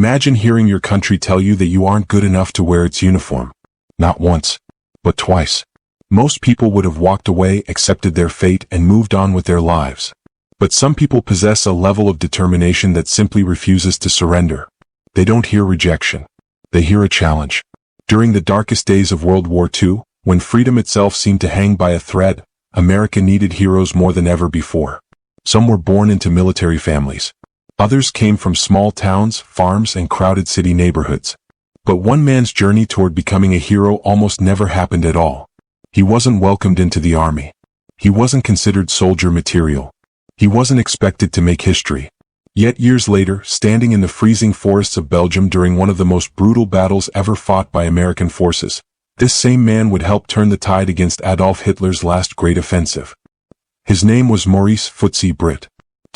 Imagine hearing your country tell you that you aren't good enough to wear its uniform. Not once, but twice. Most people would have walked away, accepted their fate, and moved on with their lives. But some people possess a level of determination that simply refuses to surrender. They don't hear rejection. They hear a challenge. During the darkest days of World War II, when freedom itself seemed to hang by a thread, America needed heroes more than ever before. Some were born into military families. Others came from small towns, farms, and crowded city neighborhoods. But one man's journey toward becoming a hero almost never happened at all. He wasn't welcomed into the army. He wasn't considered soldier material. He wasn't expected to make history. Yet years later, standing in the freezing forests of Belgium during one of the most brutal battles ever fought by American forces, this same man would help turn the tide against Adolf Hitler's last great offensive. His name was Maurice "Footsie" Britt.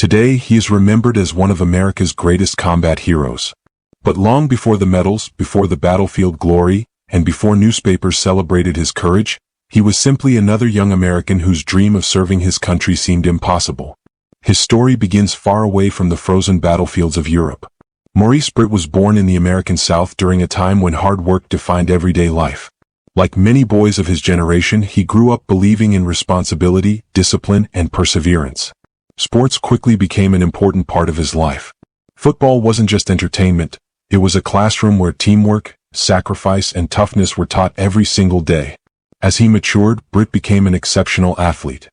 Today, he is remembered as one of America's greatest combat heroes. But long before the medals, before the battlefield glory, and before newspapers celebrated his courage, he was simply another young American whose dream of serving his country seemed impossible. His story begins far away from the frozen battlefields of Europe. Maurice Britt was born in the American South during a time when hard work defined everyday life. Like many boys of his generation, he grew up believing in responsibility, discipline, and perseverance. Sports quickly became an important part of his life. Football wasn't just entertainment. It was a classroom where teamwork, sacrifice, and toughness were taught every single day. As he matured, Britt became an exceptional athlete.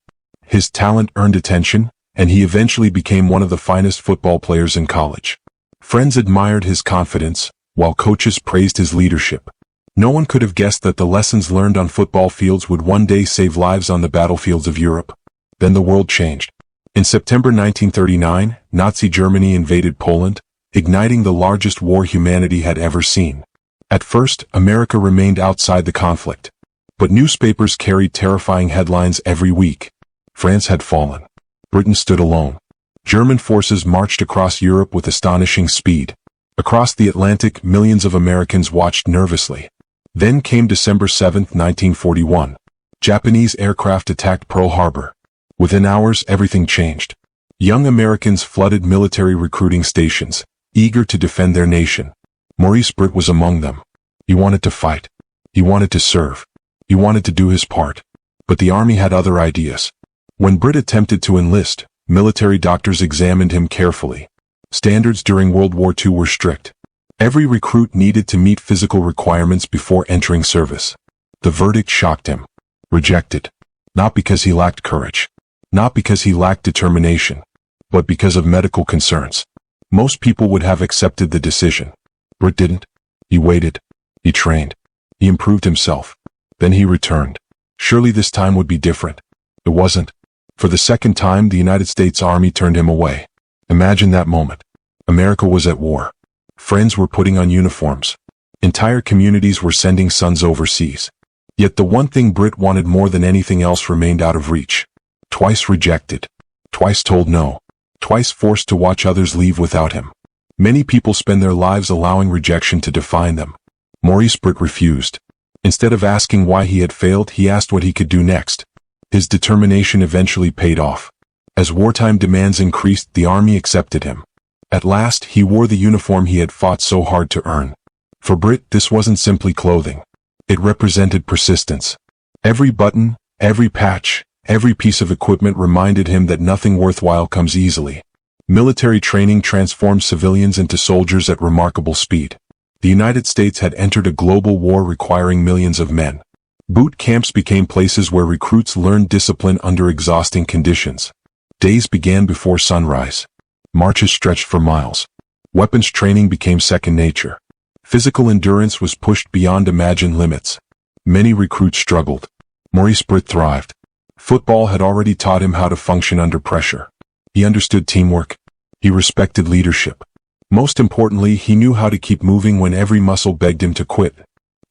His talent earned attention, and he eventually became one of the finest football players in college. Friends admired his confidence, while coaches praised his leadership. No one could have guessed that the lessons learned on football fields would one day save lives on the battlefields of Europe. Then the world changed. In September 1939, Nazi Germany invaded Poland, igniting the largest war humanity had ever seen. At first, America remained outside the conflict. But newspapers carried terrifying headlines every week. France had fallen. Britain stood alone. German forces marched across Europe with astonishing speed. Across the Atlantic, millions of Americans watched nervously. Then came December 7, 1941. Japanese aircraft attacked Pearl Harbor. Within hours, everything changed. Young Americans flooded military recruiting stations, eager to defend their nation. Maurice Britt was among them. He wanted to fight. He wanted to serve. He wanted to do his part. But the army had other ideas. When Britt attempted to enlist, military doctors examined him carefully. Standards during World War II were strict. Every recruit needed to meet physical requirements before entering service. The verdict shocked him. Rejected. Not because he lacked courage. Not because he lacked determination. But because of medical concerns. Most people would have accepted the decision. Britt didn't. He waited. He trained. He improved himself. Then he returned. Surely this time would be different. It wasn't. For the second time, the United States Army turned him away. Imagine that moment. America was at war. Friends were putting on uniforms. Entire communities were sending sons overseas. Yet the one thing Britt wanted more than anything else remained out of reach. Twice rejected. Twice told no. Twice forced to watch others leave without him. Many people spend their lives allowing rejection to define them. Maurice Britt refused. Instead of asking why he had failed, he asked what he could do next. His determination eventually paid off. As wartime demands increased, the army accepted him. At last, he wore the uniform he had fought so hard to earn. For Britt, this wasn't simply clothing. It represented persistence. Every button, every patch, every piece of equipment reminded him that nothing worthwhile comes easily. Military training transformed civilians into soldiers at remarkable speed. The United States had entered a global war requiring millions of men. Boot camps became places where recruits learned discipline under exhausting conditions. Days began before sunrise. Marches stretched for miles. Weapons training became second nature. Physical endurance was pushed beyond imagined limits. Many recruits struggled. Maurice Britt thrived. Football had already taught him how to function under pressure. He understood teamwork. He respected leadership. Most importantly, he knew how to keep moving when every muscle begged him to quit.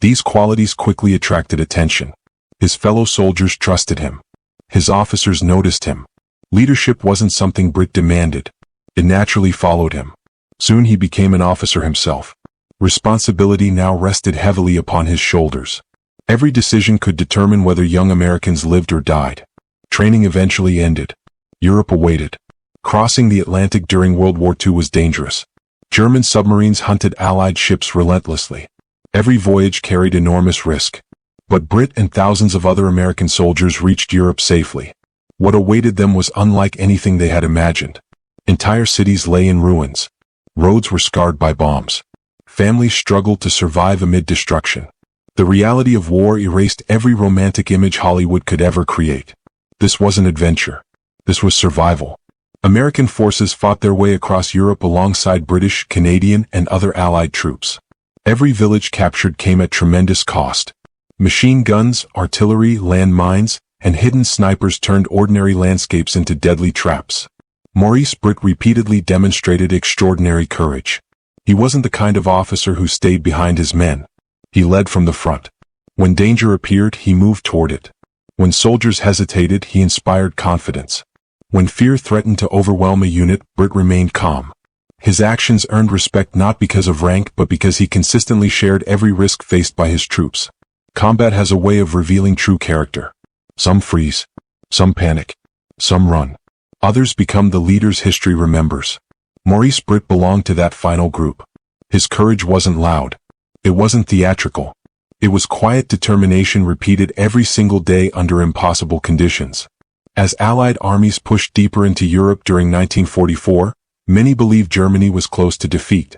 These qualities quickly attracted attention. His fellow soldiers trusted him. His officers noticed him. Leadership wasn't something Britt demanded. It naturally followed him. Soon he became an officer himself. Responsibility now rested heavily upon his shoulders. Every decision could determine whether young Americans lived or died. Training eventually ended. Europe awaited. Crossing the Atlantic during World War II was dangerous. German submarines hunted Allied ships relentlessly. Every voyage carried enormous risk. But Britt and thousands of other American soldiers reached Europe safely. What awaited them was unlike anything they had imagined. Entire cities lay in ruins. Roads were scarred by bombs. Families struggled to survive amid destruction. The reality of war erased every romantic image Hollywood could ever create. This wasn't adventure. This was survival. American forces fought their way across Europe alongside British, Canadian, and other Allied troops. Every village captured came at tremendous cost. Machine guns, artillery, land mines, and hidden snipers turned ordinary landscapes into deadly traps. Maurice Britt repeatedly demonstrated extraordinary courage. He wasn't the kind of officer who stayed behind his men. He led from the front. When danger appeared, he moved toward it. When soldiers hesitated, he inspired confidence. When fear threatened to overwhelm a unit, Britt remained calm. His actions earned respect not because of rank but because he consistently shared every risk faced by his troops. Combat has a way of revealing true character. Some freeze. Some panic. Some run. Others become the leaders history remembers. Maurice Britt belonged to that final group. His courage wasn't loud. It wasn't theatrical. It was quiet determination repeated every single day under impossible conditions. As Allied armies pushed deeper into Europe during 1944, many believed Germany was close to defeat.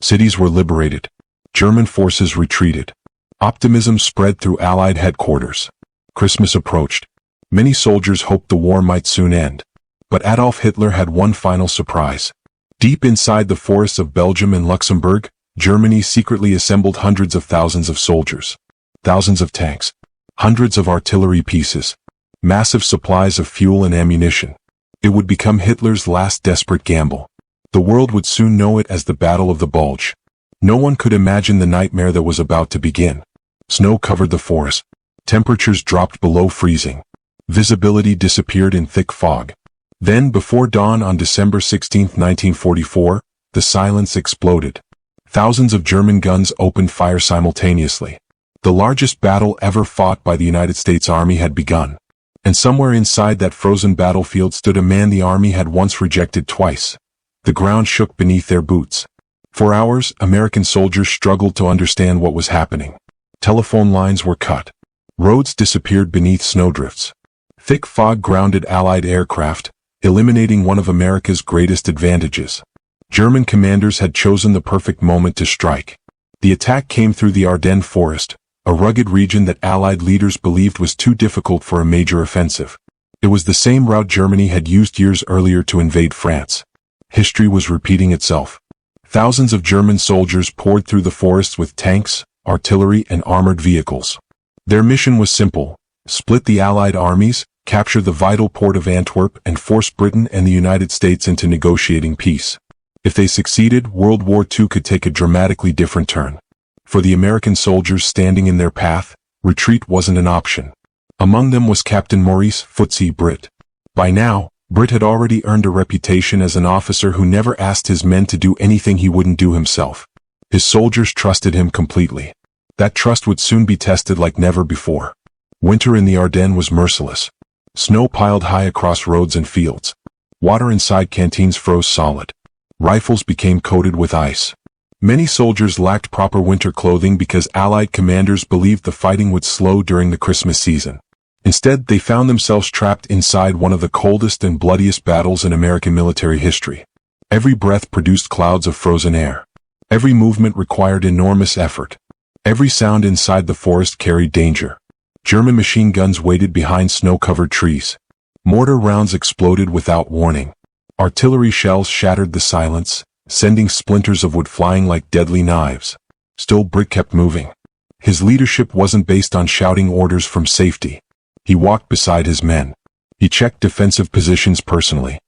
Cities were liberated. German forces retreated. Optimism spread through Allied headquarters. Christmas approached. Many soldiers hoped the war might soon end. But Adolf Hitler had one final surprise. Deep inside the forests of Belgium and Luxembourg, Germany secretly assembled hundreds of thousands of soldiers. Thousands of tanks. Hundreds of artillery pieces. Massive supplies of fuel and ammunition. It would become Hitler's last desperate gamble. The world would soon know it as the Battle of the Bulge. No one could imagine the nightmare that was about to begin. Snow covered the forest. Temperatures dropped below freezing. Visibility disappeared in thick fog. Then, before dawn on December 16, 1944, the silence exploded. Thousands of German guns opened fire simultaneously. The largest battle ever fought by the United States Army had begun. And somewhere inside that frozen battlefield stood a man the Army had once rejected twice. The ground shook beneath their boots. For hours, American soldiers struggled to understand what was happening. Telephone lines were cut. Roads disappeared beneath snowdrifts. Thick fog grounded Allied aircraft, eliminating one of America's greatest advantages. German commanders had chosen the perfect moment to strike. The attack came through the Ardennes forest, a rugged region that Allied leaders believed was too difficult for a major offensive. It was the same route Germany had used years earlier to invade France. History was repeating itself. Thousands of German soldiers poured through the forests with tanks, artillery, and armored vehicles. Their mission was simple: split the Allied armies, capture the vital port of Antwerp, and force Britain and the United States into negotiating peace. If they succeeded, World War II could take a dramatically different turn. For the American soldiers standing in their path, retreat wasn't an option. Among them was Captain Maurice "Footsie" Britt. By now, Britt had already earned a reputation as an officer who never asked his men to do anything he wouldn't do himself. His soldiers trusted him completely. That trust would soon be tested like never before. Winter in the Ardennes was merciless. Snow piled high across roads and fields. Water inside canteens froze solid. Rifles became coated with ice. Many soldiers lacked proper winter clothing because Allied commanders believed the fighting would slow during the Christmas season. Instead, they found themselves trapped inside one of the coldest and bloodiest battles in American military history. Every breath produced clouds of frozen air. Every movement required enormous effort. Every sound inside the forest carried danger. German machine guns waited behind snow-covered trees. Mortar rounds exploded without warning. Artillery shells shattered the silence, sending splinters of wood flying like deadly knives. Still, Britt kept moving. His leadership wasn't based on shouting orders from safety. He walked beside his men. He checked defensive positions personally.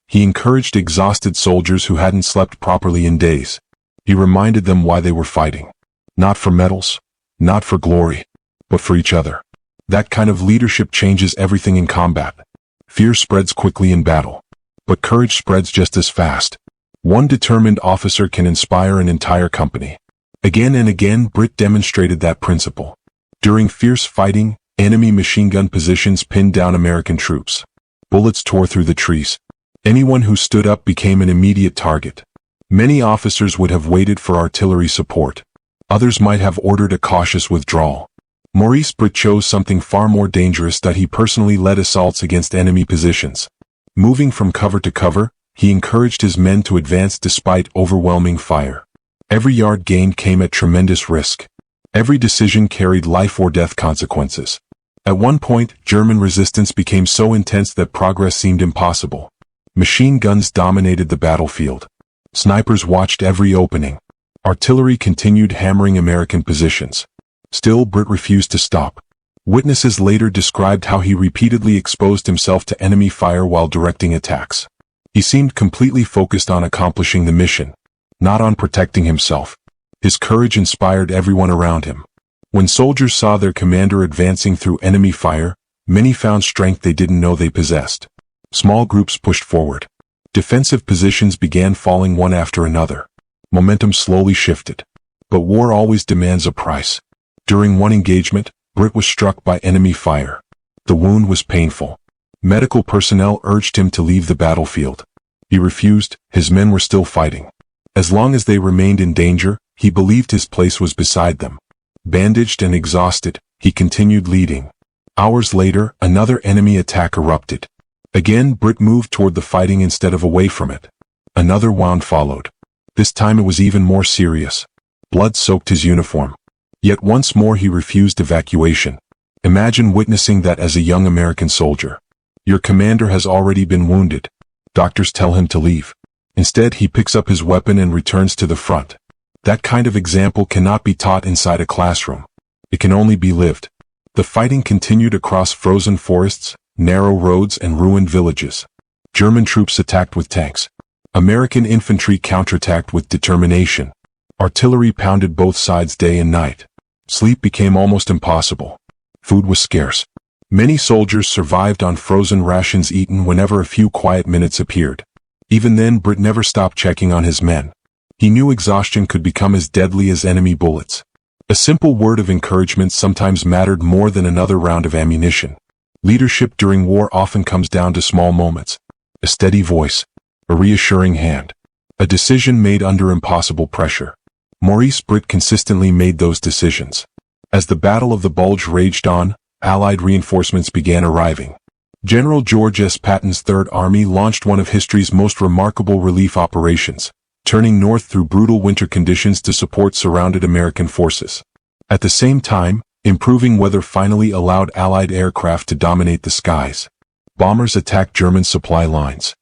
He encouraged exhausted soldiers who hadn't slept properly in days. He reminded them why they were fighting. Not for medals, not for glory, but for each other. That kind of leadership changes everything in combat. Fear spreads quickly in battle, but courage spreads just as fast. One determined officer can inspire an entire company. Again and again, Britt demonstrated that principle. During fierce fighting, enemy machine gun positions pinned down American troops. Bullets tore through the trees. Anyone who stood up became an immediate target. Many officers would have waited for artillery support. Others might have ordered a cautious withdrawal. Maurice Britt chose something far more dangerous, that he personally led assaults against enemy positions. Moving from cover to cover, he encouraged his men to advance despite overwhelming fire. Every yard gained came at tremendous risk. Every decision carried life or death consequences. At one point, German resistance became so intense that progress seemed impossible. Machine guns dominated the battlefield. Snipers watched every opening. Artillery continued hammering American positions. Still, Britt refused to stop. Witnesses later described how he repeatedly exposed himself to enemy fire while directing attacks. He seemed completely focused on accomplishing the mission, not on protecting himself. His courage inspired everyone around him. When soldiers saw their commander advancing through enemy fire, many found strength they didn't know they possessed. Small groups pushed forward. Defensive positions began falling one after another. Momentum slowly shifted. But war always demands a price. During one engagement, Britt was struck by enemy fire. The wound was painful. Medical personnel urged him to leave the battlefield. He refused. His men were still fighting. As long as they remained in danger, he believed his place was beside them. Bandaged and exhausted, he continued leading. Hours later, another enemy attack erupted. Again, Britt moved toward the fighting instead of away from it. Another wound followed. This time it was even more serious. Blood soaked his uniform. Yet once more he refused evacuation. Imagine witnessing that as a young American soldier. Your commander has already been wounded. Doctors tell him to leave. Instead, he picks up his weapon and returns to the front. That kind of example cannot be taught inside a classroom. It can only be lived. The fighting continued across frozen forests, narrow roads, and ruined villages. German troops attacked with tanks. American infantry counterattacked with determination. Artillery pounded both sides day and night. Sleep became almost impossible. Food was scarce. Many soldiers survived on frozen rations eaten whenever a few quiet minutes appeared. Even then, Britt never stopped checking on his men. He knew exhaustion could become as deadly as enemy bullets. A simple word of encouragement sometimes mattered more than another round of ammunition. Leadership during war often comes down to small moments. A steady voice. A reassuring hand. A decision made under impossible pressure. Maurice Britt consistently made those decisions. As the Battle of the Bulge raged on, Allied reinforcements began arriving. General George S. Patton's Third Army launched one of history's most remarkable relief operations, turning north through brutal winter conditions to support surrounded American forces. At the same time, improving weather finally allowed Allied aircraft to dominate the skies. Bombers attacked German supply lines.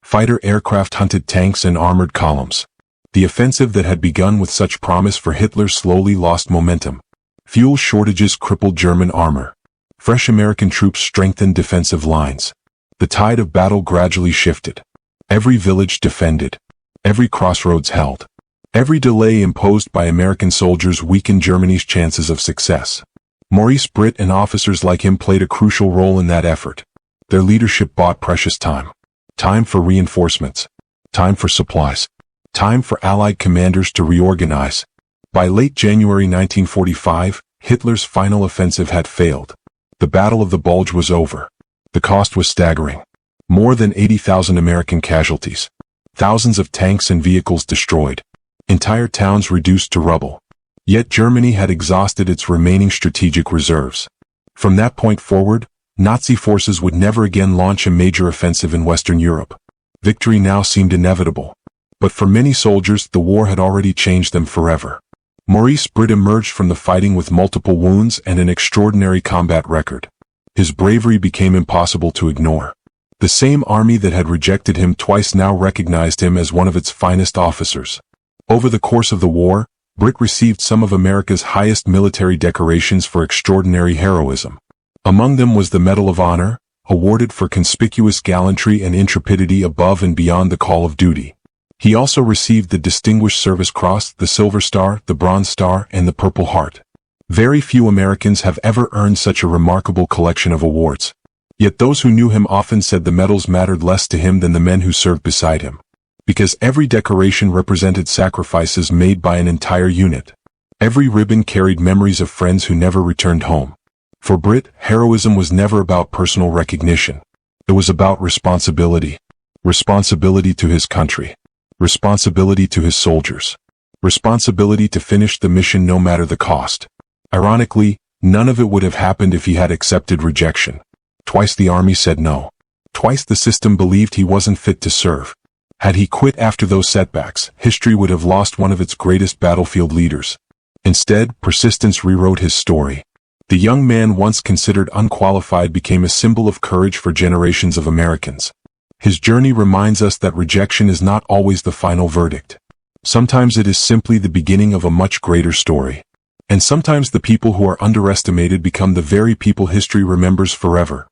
Fighter aircraft hunted tanks and armored columns. The offensive that had begun with such promise for Hitler slowly lost momentum. Fuel shortages crippled German armor. Fresh American troops strengthened defensive lines. The tide of battle gradually shifted. Every village defended. Every crossroads held. Every delay imposed by American soldiers weakened Germany's chances of success. Maurice Britt and officers like him played a crucial role in that effort. Their leadership bought precious time. Time for reinforcements. Time for supplies. Time for Allied commanders to reorganize. By late January 1945, Hitler's final offensive had failed. The Battle of the Bulge was over. The cost was staggering. More than 80,000 American casualties. Thousands of tanks and vehicles destroyed. Entire towns reduced to rubble. Yet Germany had exhausted its remaining strategic reserves. From that point forward, Nazi forces would never again launch a major offensive in Western Europe. Victory now seemed inevitable. But for many soldiers, the war had already changed them forever. Maurice Britt emerged from the fighting with multiple wounds and an extraordinary combat record. His bravery became impossible to ignore. The same army that had rejected him twice now recognized him as one of its finest officers. Over the course of the war, Britt received some of America's highest military decorations for extraordinary heroism. Among them was the Medal of Honor, awarded for conspicuous gallantry and intrepidity above and beyond the call of duty. He also received the Distinguished Service Cross, the Silver Star, the Bronze Star, and the Purple Heart. Very few Americans have ever earned such a remarkable collection of awards. Yet those who knew him often said the medals mattered less to him than the men who served beside him. Because every decoration represented sacrifices made by an entire unit. Every ribbon carried memories of friends who never returned home. For Britt, heroism was never about personal recognition. It was about responsibility. Responsibility to his country. responsibility to his soldiers. Responsibility to finish the mission no matter the cost. Ironically, none of it would have happened if he had accepted rejection. Twice the army said no. Twice the system believed he wasn't fit to serve. Had he quit after those setbacks, history would have lost one of its greatest battlefield leaders. Instead, persistence rewrote his story. The young man once considered unqualified became a symbol of courage for generations of Americans. His journey reminds us that rejection is not always the final verdict. Sometimes it is simply the beginning of a much greater story. And sometimes the people who are underestimated become the very people history remembers forever.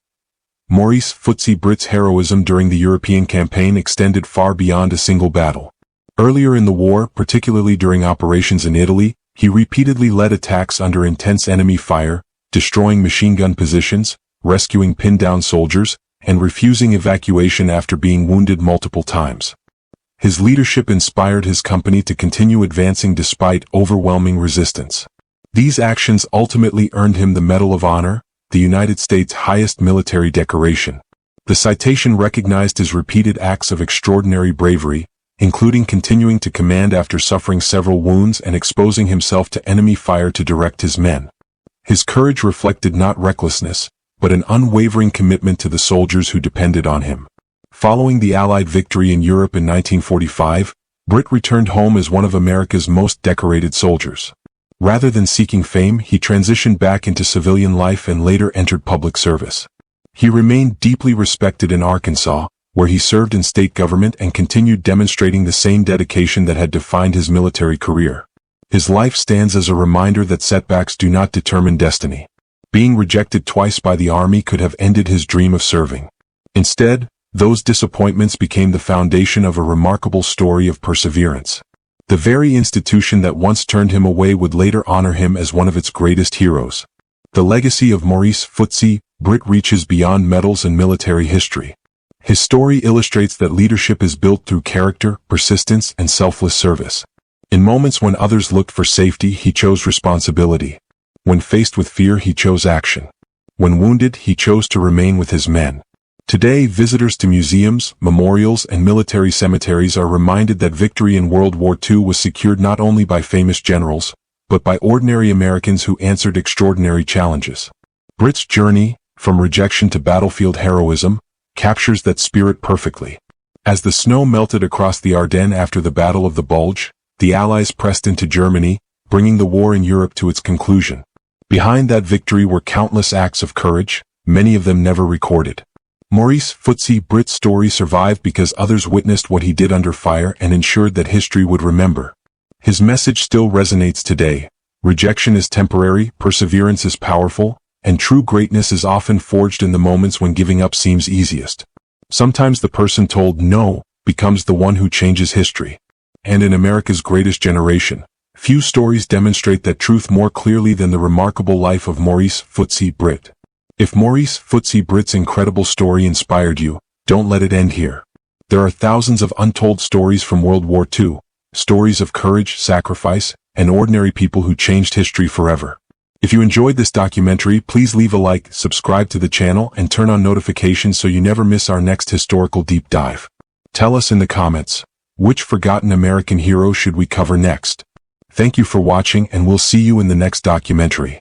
Maurice Footsie Britt's heroism during the European campaign extended far beyond a single battle. Earlier in the war, particularly during operations in Italy, he repeatedly led attacks under intense enemy fire, destroying machine gun positions, rescuing pinned-down soldiers, and refusing evacuation after being wounded multiple times. His leadership inspired his company to continue advancing despite overwhelming resistance. These actions ultimately earned him the Medal of Honor, the United States' highest military decoration. The citation recognized his repeated acts of extraordinary bravery, including continuing to command after suffering several wounds and exposing himself to enemy fire to direct his men. His courage reflected not recklessness, but an unwavering commitment to the soldiers who depended on him. Following the Allied victory in Europe in 1945, Britt returned home as one of America's most decorated soldiers. Rather than seeking fame, he transitioned back into civilian life and later entered public service. He remained deeply respected in Arkansas, where he served in state government and continued demonstrating the same dedication that had defined his military career. His life stands as a reminder that setbacks do not determine destiny. Being rejected twice by the army could have ended his dream of serving. Instead, those disappointments became the foundation of a remarkable story of perseverance. The very institution that once turned him away would later honor him as one of its greatest heroes. The legacy of Maurice Footsie Britt reaches beyond medals and military history. His story illustrates that leadership is built through character, persistence, and selfless service. In moments when others looked for safety, he chose responsibility. When faced with fear, he chose action. When wounded, he chose to remain with his men. Today, visitors to museums, memorials, and military cemeteries are reminded that victory in World War II was secured not only by famous generals, but by ordinary Americans who answered extraordinary challenges. Britt's journey, from rejection to battlefield heroism, captures that spirit perfectly. As the snow melted across the Ardennes after the Battle of the Bulge, the Allies pressed into Germany, bringing the war in Europe to its conclusion. Behind that victory were countless acts of courage, many of them never recorded. Maurice Footsie Britt's story survived because others witnessed what he did under fire and ensured that history would remember. His message still resonates today. Rejection is temporary, perseverance is powerful, and true greatness is often forged in the moments when giving up seems easiest. Sometimes the person told no becomes the one who changes history. And in America's greatest generation, few stories demonstrate that truth more clearly than the remarkable life of Maurice Footsie Britt. If Maurice Footsie Britt's incredible story inspired you, don't let it end here. There are thousands of untold stories from World War II, stories of courage, sacrifice, and ordinary people who changed history forever. If you enjoyed this documentary, please leave a like, subscribe to the channel, and turn on notifications so you never miss our next historical deep dive. Tell us in the comments, which forgotten American hero should we cover next? Thank you for watching, and we'll see you in the next documentary.